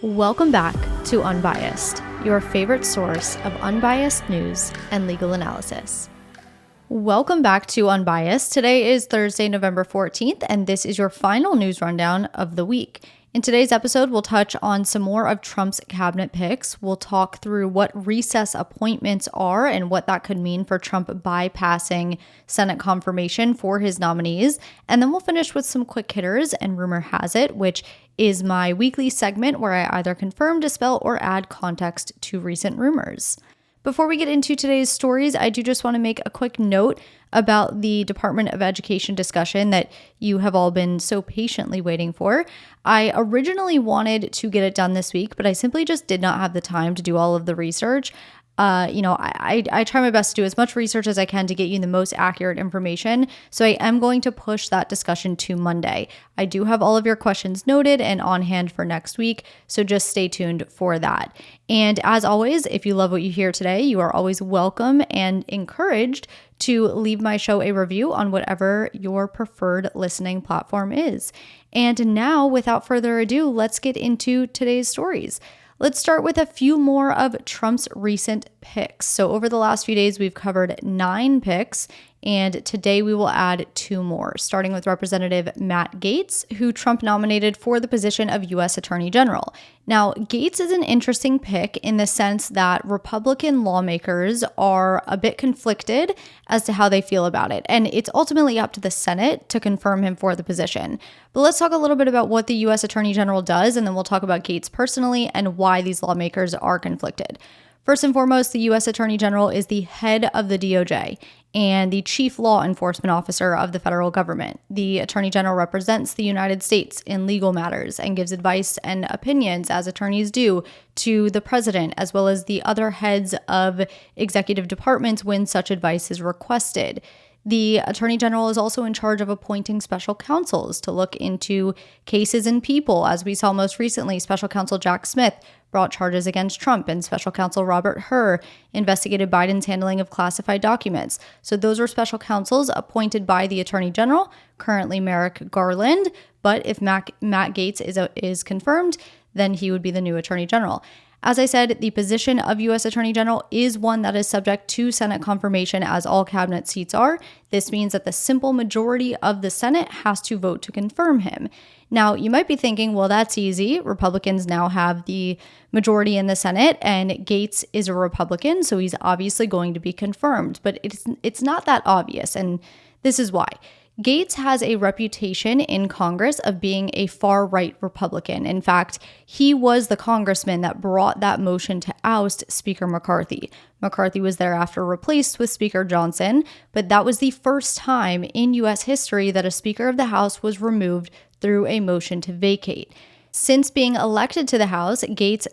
Welcome back to Unbiased, your favorite source of unbiased news and legal analysis. Welcome back to Unbiased. Today is Thursday, November 14th, and this is your final news rundown of the week. In today's episode, we'll touch on some more of Trump's cabinet picks. We'll talk through what recess appointments are and what that could mean for Trump bypassing Senate confirmation for his nominees. And then we'll finish with some quick hitters and rumor has it, which is my weekly segment where I either confirm, dispel, or add context to recent rumors. Before we get into today's stories, I do just want to make a quick note about the Department of Education discussion that you have all been so patiently waiting for. I originally wanted to get it done this week, but I simply just did not have the time to do all of the research. I try my best to do as much research as I can to get you the most accurate information. So I am going to push that discussion to Monday. I do have all of your questions noted and on hand for next week. So just stay tuned for that. And as always, if you love what you hear today, you are always welcome and encouraged to leave my show a review on whatever your preferred listening platform is. And now, without further ado, let's get into today's stories. Let's start with a few more of Trump's recent picks. So over the last few days, we've covered 9 picks, and today we will add 2 more, starting with Representative Matt Gaetz, who Trump nominated for the position of U.S. Attorney General. Now, Gaetz is an interesting pick in the sense that Republican lawmakers are a bit conflicted as to how they feel about it, and it's ultimately up to the Senate to confirm him for the position. But let's talk a little bit about what the U.S. Attorney General does, and then we'll talk about Gaetz personally and why these lawmakers are conflicted. First and foremost, the U.S. Attorney General is the head of the DOJ and the chief law enforcement officer of the federal government. The Attorney General represents the United States in legal matters and gives advice and opinions, as attorneys do, to the president, as well as the other heads of executive departments when such advice is requested. The Attorney General is also in charge of appointing special counsels to look into cases and people. As we saw most recently, Special Counsel Jack Smith brought charges against Trump, and Special Counsel Robert Hur investigated Biden's handling of classified documents. So those are special counsels appointed by the Attorney General, currently Merrick Garland. But if Matt Gaetz is confirmed, then he would be the new Attorney General. As I said, the position of U.S. Attorney General is one that is subject to Senate confirmation, as all cabinet seats are. This means that the simple majority of the Senate has to vote to confirm him. Now, you might be thinking, well, that's easy. Republicans now have the majority in the Senate, and Gaetz is a Republican, so he's obviously going to be confirmed. But it's not that obvious, and this is why. Gaetz has a reputation in Congress of being a far-right Republican. In fact, he was the congressman that brought that motion to oust Speaker McCarthy. McCarthy was thereafter replaced with Speaker Johnson, but that was the first time in U.S. history that a Speaker of the House was removed through a motion to vacate. Since being elected to the House, Gaetz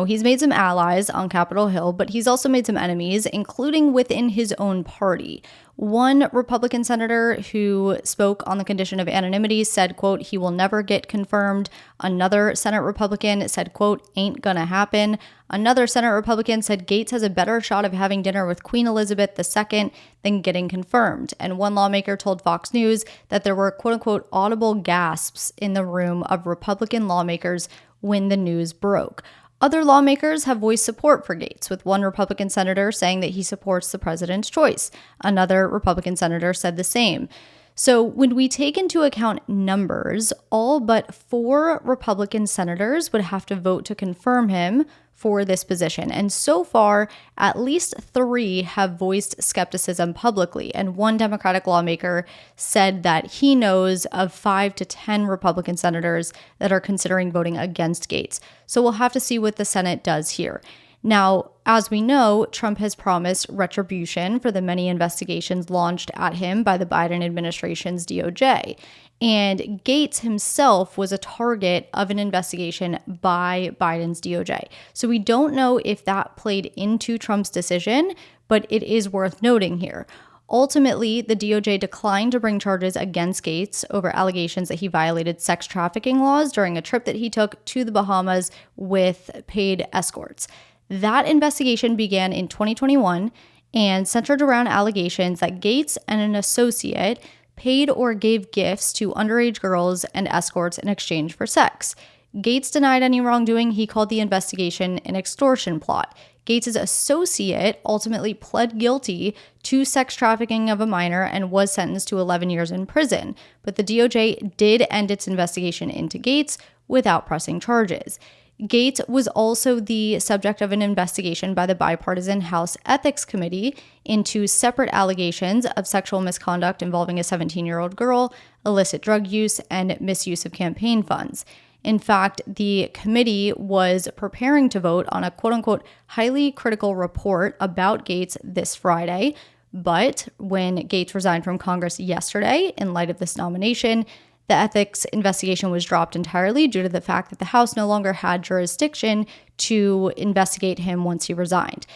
he's made some allies on Capitol Hill, but he's also made some enemies, including within his own party. One Republican senator who spoke on the condition of anonymity said, quote, he will never get confirmed. Another Senate Republican said, quote, ain't gonna happen. Another Senate Republican said Gaetz has a better shot of having dinner with Queen Elizabeth II than getting confirmed. And one lawmaker told Fox News that there were, quote unquote, audible gasps in the room of Republican lawmakers when the news broke. Other lawmakers have voiced support for Gaetz, with one Republican senator saying that he supports the president's choice. Another Republican senator said the same. So when we take into account numbers, all but 4 Republican senators would have to vote to confirm him for this position. And so far, at least 3 have voiced skepticism publicly. And one Democratic lawmaker said that he knows of 5 to 10 Republican senators that are considering voting against Gaetz. So we'll have to see what the Senate does here. Now, as we know, Trump has promised retribution for the many investigations launched at him by the Biden administration's DOJ. And Gaetz himself was a target of an investigation by Biden's DOJ. So we don't know if that played into Trump's decision, but it is worth noting here. Ultimately, the DOJ declined to bring charges against Gaetz over allegations that he violated sex trafficking laws during a trip that he took to the Bahamas with paid escorts. That investigation began in 2021 and centered around allegations that Gaetz and an associate paid or gave gifts to underage girls and escorts in exchange for sex. Gaetz denied any wrongdoing. He called the investigation an extortion plot. Gaetz' associate ultimately pled guilty to sex trafficking of a minor and was sentenced to 11 years in prison. But the DOJ did end its investigation into Gaetz without pressing charges. Gaetz was also the subject of an investigation by the bipartisan House Ethics Committee into separate allegations of sexual misconduct involving a 17-year-old girl, illicit drug use, and misuse of campaign funds. In fact, the committee was preparing to vote on a quote-unquote highly critical report about Gaetz this Friday, but when Gaetz resigned from Congress yesterday in light of this nomination, the ethics investigation was dropped entirely due to the fact that the House no longer had jurisdiction to investigate him once he resigned.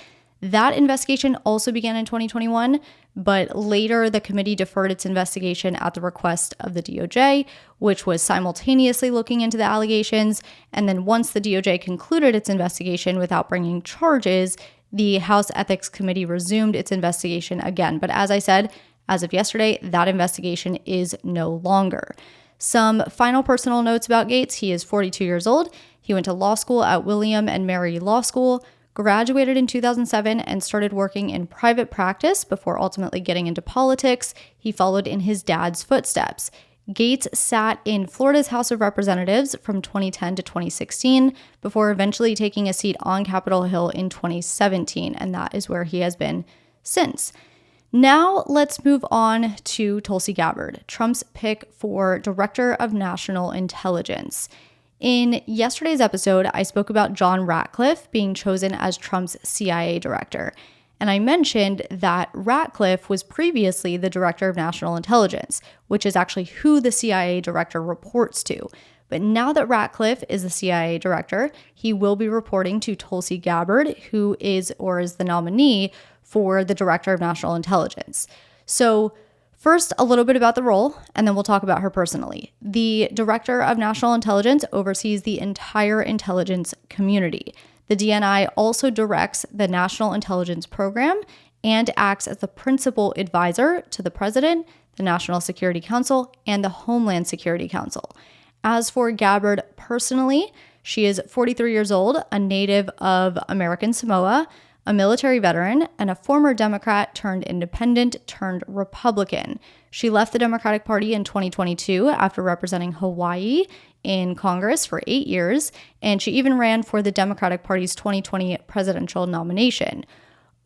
That investigation also began in 2021, but later the committee deferred its investigation at the request of the DOJ, which was simultaneously looking into the allegations. And then once the DOJ concluded its investigation without bringing charges, the House Ethics Committee resumed its investigation again. But as I said, as of yesterday, that investigation is no longer. Some final personal notes about Gaetz. He is 42 years old. He went to law school at William and Mary Law School, graduated in 2007, and started working in private practice before ultimately getting into politics. He followed in his dad's footsteps. Gaetz sat in Florida's House of Representatives from 2010 to 2016 before eventually taking a seat on Capitol Hill in 2017, and that is where he has been since. Now let's move on to Tulsi Gabbard, Trump's pick for Director of National Intelligence. In yesterday's episode, I spoke about John Ratcliffe being chosen as Trump's CIA director. And I mentioned that Ratcliffe was previously the Director of National Intelligence, which is actually who the CIA director reports to. But now that Ratcliffe is the CIA director, he will be reporting to Tulsi Gabbard, who is the nominee for the Director of National Intelligence. So first, a little bit about the role, and then we'll talk about her personally. The Director of National Intelligence oversees the entire intelligence community. The DNI also directs the National Intelligence Program and acts as the principal advisor to the President, the National Security Council, and the Homeland Security Council. As for Gabbard personally, she is 43 years old, a native of American Samoa, a military veteran, and a former Democrat turned independent turned Republican. She left the Democratic Party in 2022 after representing Hawaii in Congress for 8 years, and she even ran for the Democratic Party's 2020 presidential nomination.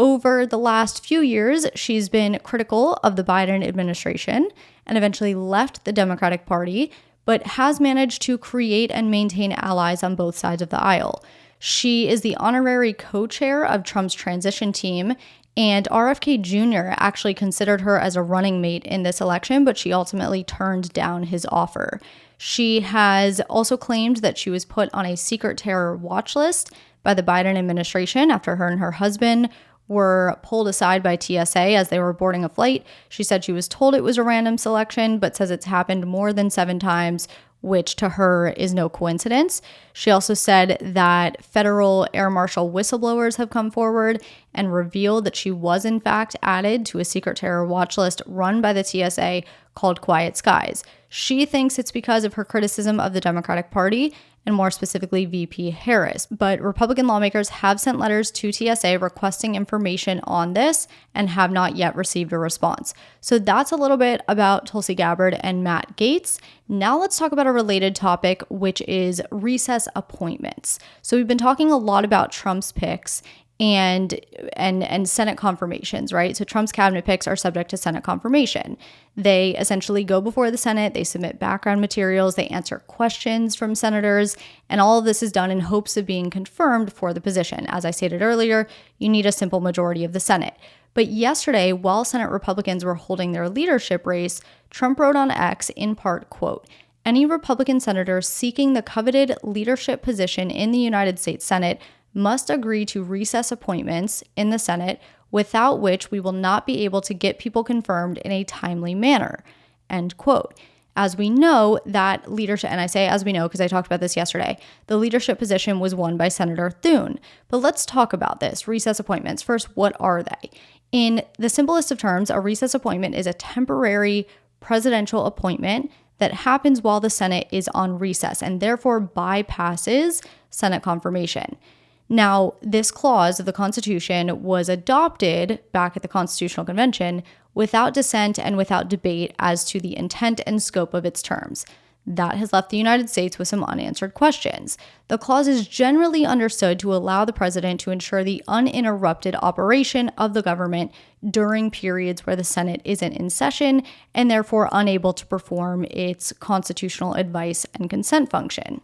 Over the last few years, she's been critical of the Biden administration and eventually left the Democratic Party, but has managed to create and maintain allies on both sides of the aisle. She is the honorary co-chair of Trump's transition team, and RFK Jr. actually considered her as a running mate in this election, but she ultimately turned down his offer. She has also claimed that she was put on a secret terror watch list by the Biden administration after her and her husband were pulled aside by TSA as they were boarding a flight. She said she was told it was a random selection, but says it's happened more than 7 times, which to her is no coincidence. She also said that federal air marshal whistleblowers have come forward and revealed that she was in fact added to a secret terror watch list run by the TSA called Quiet Skies. She thinks it's because of her criticism of the Democratic Party and more specifically VP Harris. But Republican lawmakers have sent letters to TSA requesting information on this and have not yet received a response. So that's a little bit about Tulsi Gabbard and Matt Gaetz. Now let's talk about a related topic, which is recess appointments. So we've been talking a lot about Trump's picks and Senate confirmations, right? So Trump's cabinet picks are subject to Senate confirmation. They essentially go before the Senate, they submit background materials, they answer questions from senators, and all of this is done in hopes of being confirmed for the position. As I stated earlier, you need a simple majority of the Senate. But yesterday, while Senate Republicans were holding their leadership race, Trump wrote on X in part, quote, "Any Republican senator seeking the coveted leadership position in the United States Senate must agree to recess appointments in the Senate, without which we will not be able to get people confirmed in a timely manner," end quote. As we know, that leadership, and I say as we know because I talked about this yesterday, the leadership position was won by Senator Thune. But let's talk about this, recess appointments. First, what are they? In the simplest of terms, a recess appointment is a temporary presidential appointment that happens while the Senate is on recess and therefore bypasses Senate confirmation. Now, this clause of the Constitution was adopted back at the Constitutional Convention without dissent and without debate as to the intent and scope of its terms. That has left the United States with some unanswered questions. The clause is generally understood to allow the president to ensure the uninterrupted operation of the government during periods where the Senate isn't in session and therefore unable to perform its constitutional advice and consent function.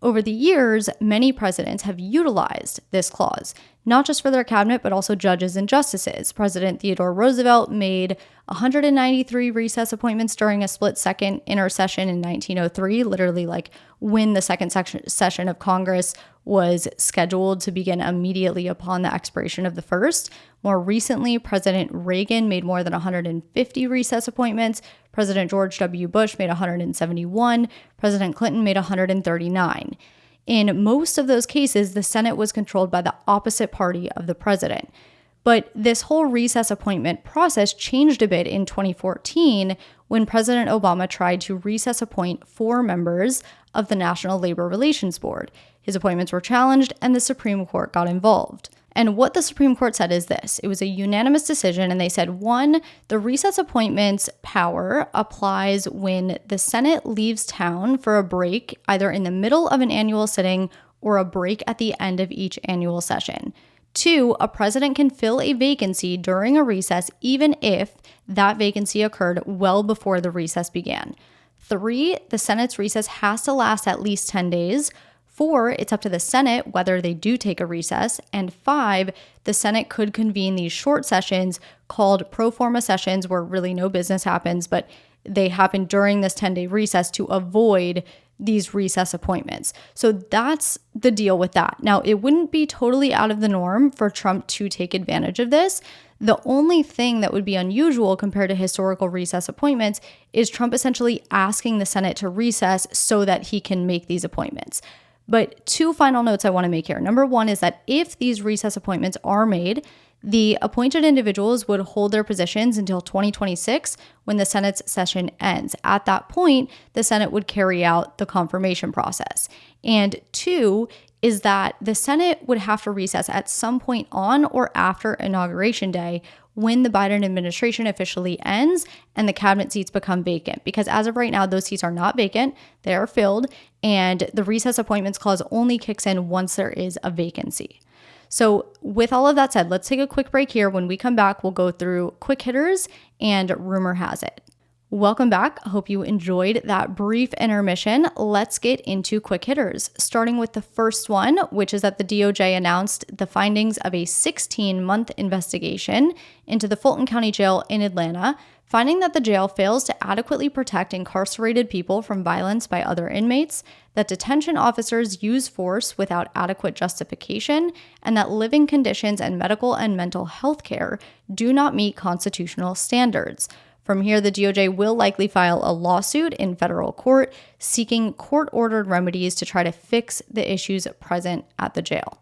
Over the years, many presidents have utilized this clause, not just for their cabinet, but also judges and justices. President Theodore Roosevelt made 193 recess appointments during a split-second intersession in 1903, literally like when the second session of Congress was scheduled to begin immediately upon the expiration of the first. More recently, President Reagan made more than 150 recess appointments. President George W. Bush made 171. President Clinton made 139. In most of those cases, the Senate was controlled by the opposite party of the president. But this whole recess appointment process changed a bit in 2014 when President Obama tried to recess appoint 4 members of the National Labor Relations Board. His appointments were challenged and the Supreme Court got involved. And what the Supreme Court said is this. It was a unanimous decision, and they said, 1, the recess appointments power applies when the Senate leaves town for a break, either in the middle of an annual sitting or a break at the end of each annual session. 2, a president can fill a vacancy during a recess even if that vacancy occurred well before the recess began. 3, the Senate's recess has to last at least 10 days. 4, it's up to the Senate whether they do take a recess. And 5, the Senate could convene these short sessions called pro forma sessions where really no business happens, but they happen during this 10-day recess to avoid these recess appointments. So that's the deal with that. Now, it wouldn't be totally out of the norm for Trump to take advantage of this. The only thing that would be unusual compared to historical recess appointments is Trump essentially asking the Senate to recess so that he can make these appointments. But 2 final notes I want to make here. Number 1 is that if these recess appointments are made, the appointed individuals would hold their positions until 2026 when the Senate's session ends. At that point, the Senate would carry out the confirmation process. And 2 is that the Senate would have to recess at some point on or after Inauguration Day when the Biden administration officially ends and the cabinet seats become vacant. Because as of right now, those seats are not vacant, they are filled, and the recess appointments clause only kicks in once there is a vacancy. So with all of that said, let's take a quick break here. When we come back, we'll go through quick hitters and rumor has it. Welcome back. I hope you enjoyed that brief intermission. Let's get into quick hitters, starting with the first one, which is that the DOJ announced the findings of a 16-month investigation into the Fulton County Jail in Atlanta, finding that the jail fails to adequately protect incarcerated people from violence by other inmates, that detention officers use force without adequate justification, and that living conditions and medical and mental health care do not meet constitutional standards. From here, the DOJ will likely file a lawsuit in federal court seeking court-ordered remedies to try to fix the issues present at the jail.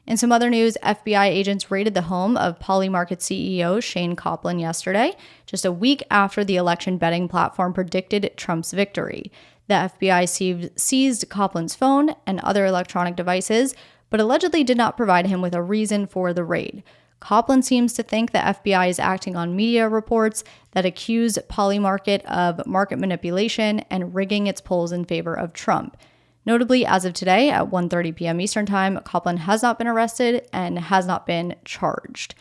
In some other news, FBI agents raided the home of Polymarket CEO Shane Kaplan yesterday, just a week after the election betting platform predicted Trump's victory. The FBI seized Kaplan's phone and other electronic devices, but allegedly did not provide him with a reason for the raid. Kaplan seems to think the FBI is acting on media reports that accuse Polymarket of market manipulation and rigging its polls in favor of Trump. Notably, as of today at 1:30 p.m. Eastern Time, Kaplan has not been arrested and has not been charged.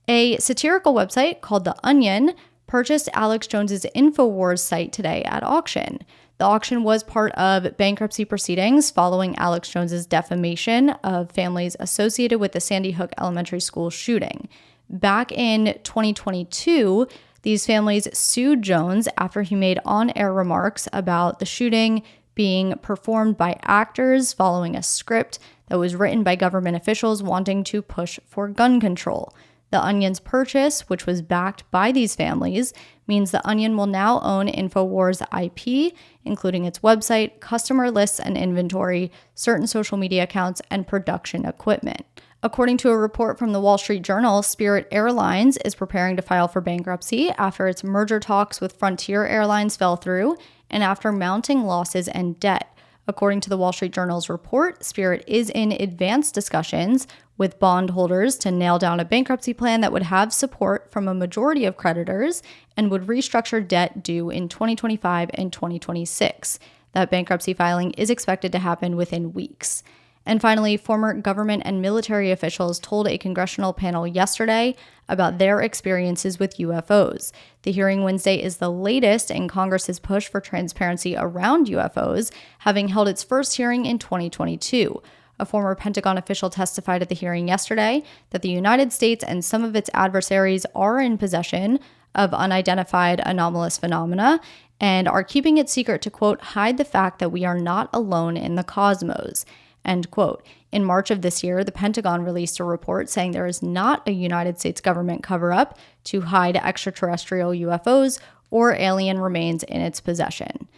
A satirical website called The Onion purchased Alex Jones's InfoWars site today at auction. The auction was part of bankruptcy proceedings following Alex Jones's defamation of families associated with the Sandy Hook Elementary School shooting. Back in 2022, these families sued Jones after he made on-air remarks about the shooting being performed by actors following a script that was written by government officials wanting to push for gun control. The Onion's purchase, which was backed by these families, means The Onion will now own InfoWars IP, including its website, customer lists and inventory, certain social media accounts, and production equipment. According to a report from the Wall Street Journal, Spirit Airlines is preparing to file for bankruptcy after its merger talks with Frontier Airlines fell through and after mounting losses and debt. According to the Wall Street Journal's report, Spirit is in advanced discussions with bondholders to nail down a bankruptcy plan that would have support from a majority of creditors and would restructure debt due in 2025 and 2026. That bankruptcy filing is expected to happen within weeks. And finally, former government and military officials told a congressional panel yesterday about their experiences with UFOs. The hearing Wednesday is the latest in Congress's push for transparency around UFOs, having held its first hearing in 2022. A former Pentagon official testified at the hearing yesterday that the United States and some of its adversaries are in possession of unidentified anomalous phenomena and are keeping it secret to, quote, hide the fact that we are not alone in the cosmos. End quote. In March of this year, the Pentagon released a report saying there is not a United States government cover-up to hide extraterrestrial UFOs or alien remains in its possession.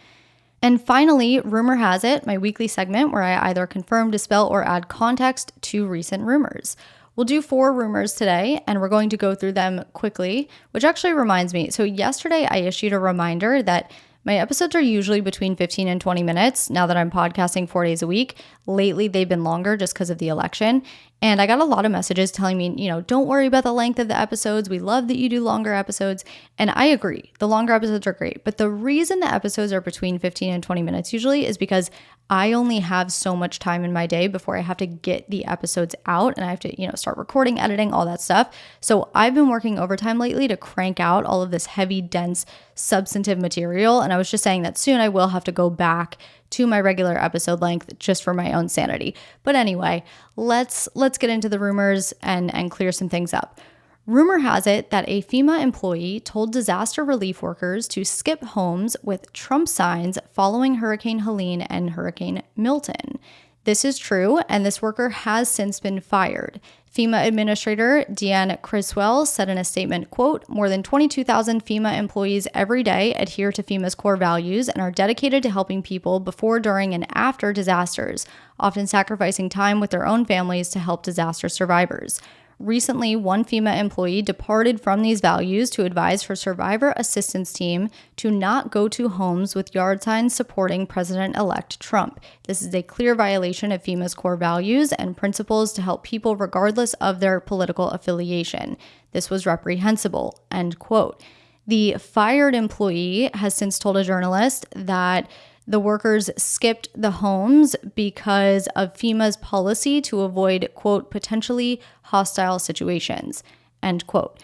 And finally, Rumor Has It, my weekly segment where I either confirm, dispel, or add context to recent rumors. We'll do 4 rumors today, and we're going to go through them quickly, which actually reminds me. So yesterday, I issued a reminder that my episodes are usually between 15 and 20 minutes now that I'm podcasting 4 days a week. Lately, they've been longer just because of the election. And I got a lot of messages telling me, don't worry about the length of the episodes. We love that you do longer episodes. And I agree. The longer episodes are great. But the reason the episodes are between 15 and 20 minutes usually is because I only have so much time in my day before I have to get the episodes out and I have to, start recording, editing, all that stuff. So I've been working overtime lately to crank out all of this heavy, dense, substantive material. And I was just saying that soon I will have to go back to my regular episode length just for my own sanity. But anyway, let's get into the rumors and clear some things up. Rumor has it that a FEMA employee told disaster relief workers to skip homes with Trump signs following Hurricane Helene and Hurricane Milton. This is true, and this worker has since been fired. FEMA Administrator Deanne Criswell said in a statement, quote, more than 22,000 FEMA employees every day adhere to FEMA's core values and are dedicated to helping people before, during, and after disasters, often sacrificing time with their own families to help disaster survivors. Recently, one FEMA employee departed from these values to advise her survivor assistance team to not go to homes with yard signs supporting President-elect Trump. This is a clear violation of FEMA's core values and principles to help people regardless of their political affiliation. This was reprehensible, end quote. The fired employee has since told a journalist that the workers skipped the homes because of FEMA's policy to avoid, quote, potentially hostile situations, end quote.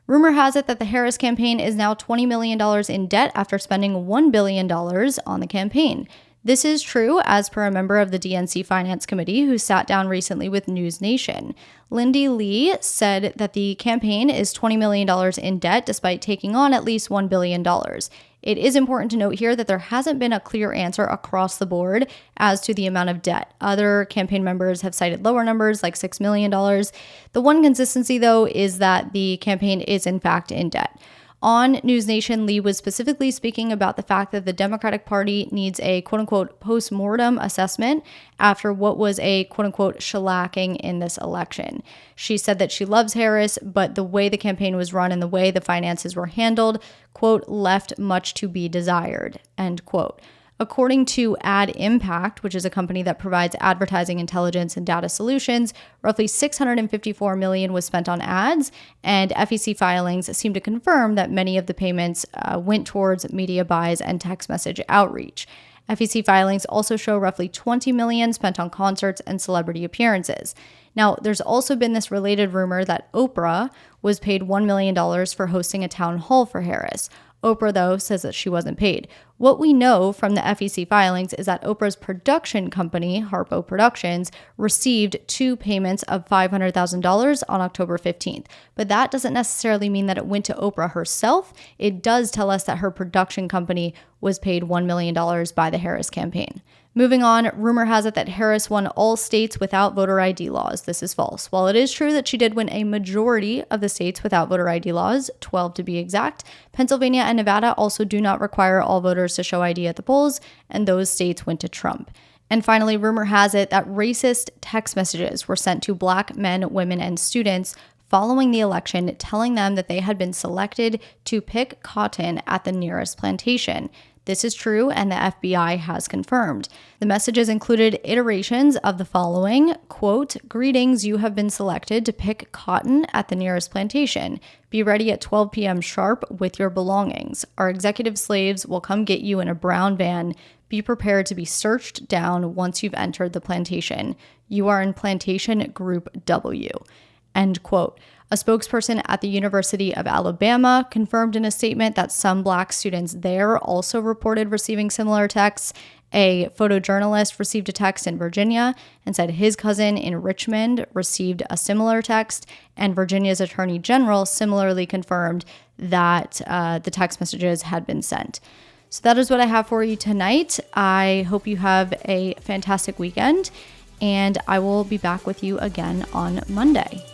Rumor has it that the Harris campaign is now $20 million in debt after spending $1 billion on the campaign. This is true, as per a member of the DNC Finance Committee who sat down recently with News Nation. Lindy Lee said that the campaign is $20 million in debt despite taking on at least $1 billion. It is important to note here that there hasn't been a clear answer across the board as to the amount of debt. Other campaign members have cited lower numbers like $6 million. The one consistency, though, is that the campaign is in fact in debt. On News Nation, Lee was specifically speaking about the fact that the Democratic Party needs a quote-unquote post-mortem assessment after what was a quote-unquote shellacking in this election. She said that she loves Harris, but the way the campaign was run and the way the finances were handled, quote, left much to be desired, end quote. According to Ad Impact, which is a company that provides advertising intelligence and data solutions, roughly $654 million was spent on ads, and FEC filings seem to confirm that many of the payments went towards media buys and text message outreach. FEC filings also show roughly $20 million spent on concerts and celebrity appearances. Now, there's also been this related rumor that Oprah was paid $1 million for hosting a town hall for Harris. Oprah, though, says that she wasn't paid. What we know from the FEC filings is that Oprah's production company, Harpo Productions, received 2 payments of $500,000 on October 15th. But that doesn't necessarily mean that it went to Oprah herself. It does tell us that her production company was paid $1 million by the Harris campaign. Moving on, rumor has it that Harris won all states without voter ID laws. This is false. While it is true that she did win a majority of the states without voter ID laws, 12 to be exact, Pennsylvania and Nevada also do not require all voters to show ID at the polls, and those states went to Trump. And finally, rumor has it that racist text messages were sent to Black men, women, and students following the election, telling them that they had been selected to pick cotton at the nearest plantation. This is true, and the FBI has confirmed. The messages included iterations of the following, quote, "Greetings, you have been selected to pick cotton at the nearest plantation. Be ready at 12 p.m. sharp with your belongings. Our executive slaves will come get you in a brown van. Be prepared to be searched down once you've entered the plantation. You are in Plantation Group W." End quote. A spokesperson at the University of Alabama confirmed in a statement that some Black students there also reported receiving similar texts. A photojournalist received a text in Virginia and said his cousin in Richmond received a similar text, and Virginia's Attorney General similarly confirmed that the text messages had been sent. So that is what I have for you tonight. I hope you have a fantastic weekend, and I will be back with you again on Monday.